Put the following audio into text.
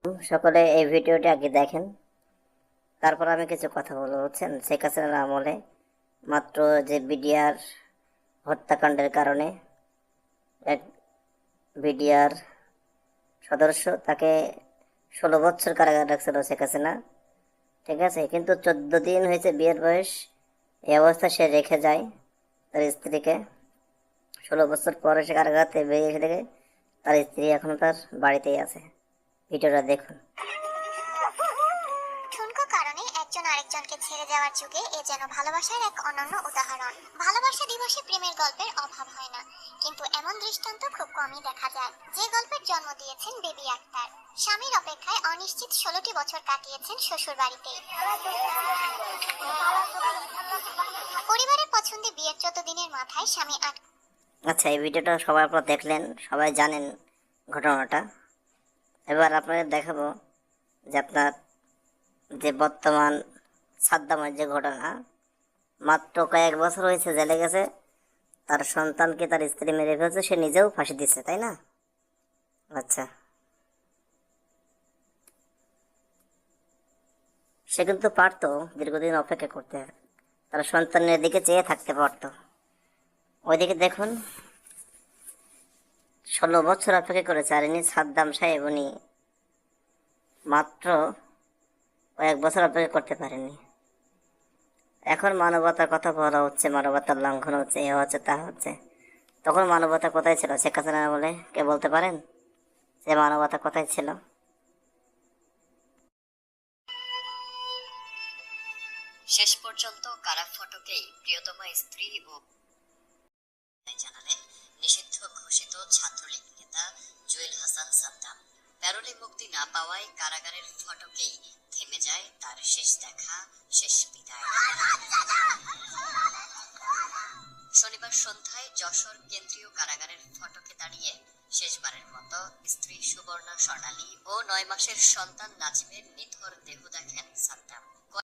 সকলে এই ভিডিওটি আগে দেখেন, তারপর আমি কিছু কথা বলবো। বুঝছেন, শেখ হাসিনার আমলে মাত্র যে বিডিআর হত্যাকাণ্ডের কারণে এক বিডিআর সদস্য তাকে 16 বছর কারাগারে রাখছিল শেখ হাসিনা। ঠিক আছে, কিন্তু 14 দিন হয়েছে বিয়ের বয়স, এই অবস্থা সে রেখে যায় তার স্ত্রীকে। 16 বছর পরে সে কারাগার থেকে বেরিয়ে এসে দেখে তার স্ত্রী এখনো তার বাড়িতেই আছে। ভিডিওটা দেখুন। ঠুনকো কারণে একজন আরেকজনকে ছেড়ে যাওয়ার যুগে এ যেন ভালোবাসার এক অনন্য উদাহরণ। ভালোবাসা দিবসে প্রেমের গল্পের অভাব হয় না, কিন্তু এমন দৃষ্টান্ত খুব কমই দেখা যায়। যে গল্পের জন্ম দিয়েছেন বেবি আক্তার, স্বামীর অপেক্ষায় অনিশ্চিত 16টি বছর কাটিয়েছেন শ্বশুর বাড়িতেই। পরিবারের পছন্দে বিয়ের 14 দিনের মাথায় স্বামী আচ্ছা, এই ভিডিওটা সবাই আপনারা দেখলেন, সবাই জানেন ঘটনাটা। এবার আপনাদের দেখাবো যে আপনার যে বর্তমান সাদ্দামের যে ঘটনা, মাত্র কয়েক বছর হয়েছে জেলে গেছে, তার সন্তানকে তার স্ত্রী মেরে ফেলছে, সে নিজেও ফাঁসি দিচ্ছে, তাই না? আচ্ছা, সে কিন্তু পারতো দীর্ঘদিন অপেক্ষা করতে, তার সন্তানের দিকে চেয়ে থাকতে পারতো। ওইদিকে দেখুন, 16 বছর অপেক্ষা করেছে, আর ইনি সাদ্দাম সাহেব উনি মাত্র কয়েক বছর অপেক্ষা করতে পারেনি। এখন মানবতার কথা বলা হচ্ছে, মানবতার লঙ্ঘন হচ্ছে, এ হচ্ছে তা হচ্ছে। তখন মানবতা কোথায় ছিল শেখ হাসিনা বলে কে বলতে পারেন? যে মানবতা কোথায় ছিল? শেষ পর্যন্ত কারা ফটকেই প্রিয়তমা স্ত্রী ও জানালেন নিষিদ্ধ ঘোষিত ছাত্রলীগ নেতা জুয়েল হাসান সাদ্দাম। প্যারোলে মুক্তি না পাওয়ায় কারাগারের ফটকেই থেমে যায় তার শেষ দেখা, শেষ বিদায়। শনিবার সন্ধ্যায় যশোর কেন্দ্রীয় কারাগারের ফটকে দাঁড়িয়ে শেষবারের মতো স্ত্রী সুবর্ণা স্বর্ণালী ও 9 মাসের সন্তান নাজিমের নিথর দেহ দেখেন সাদ্দাম।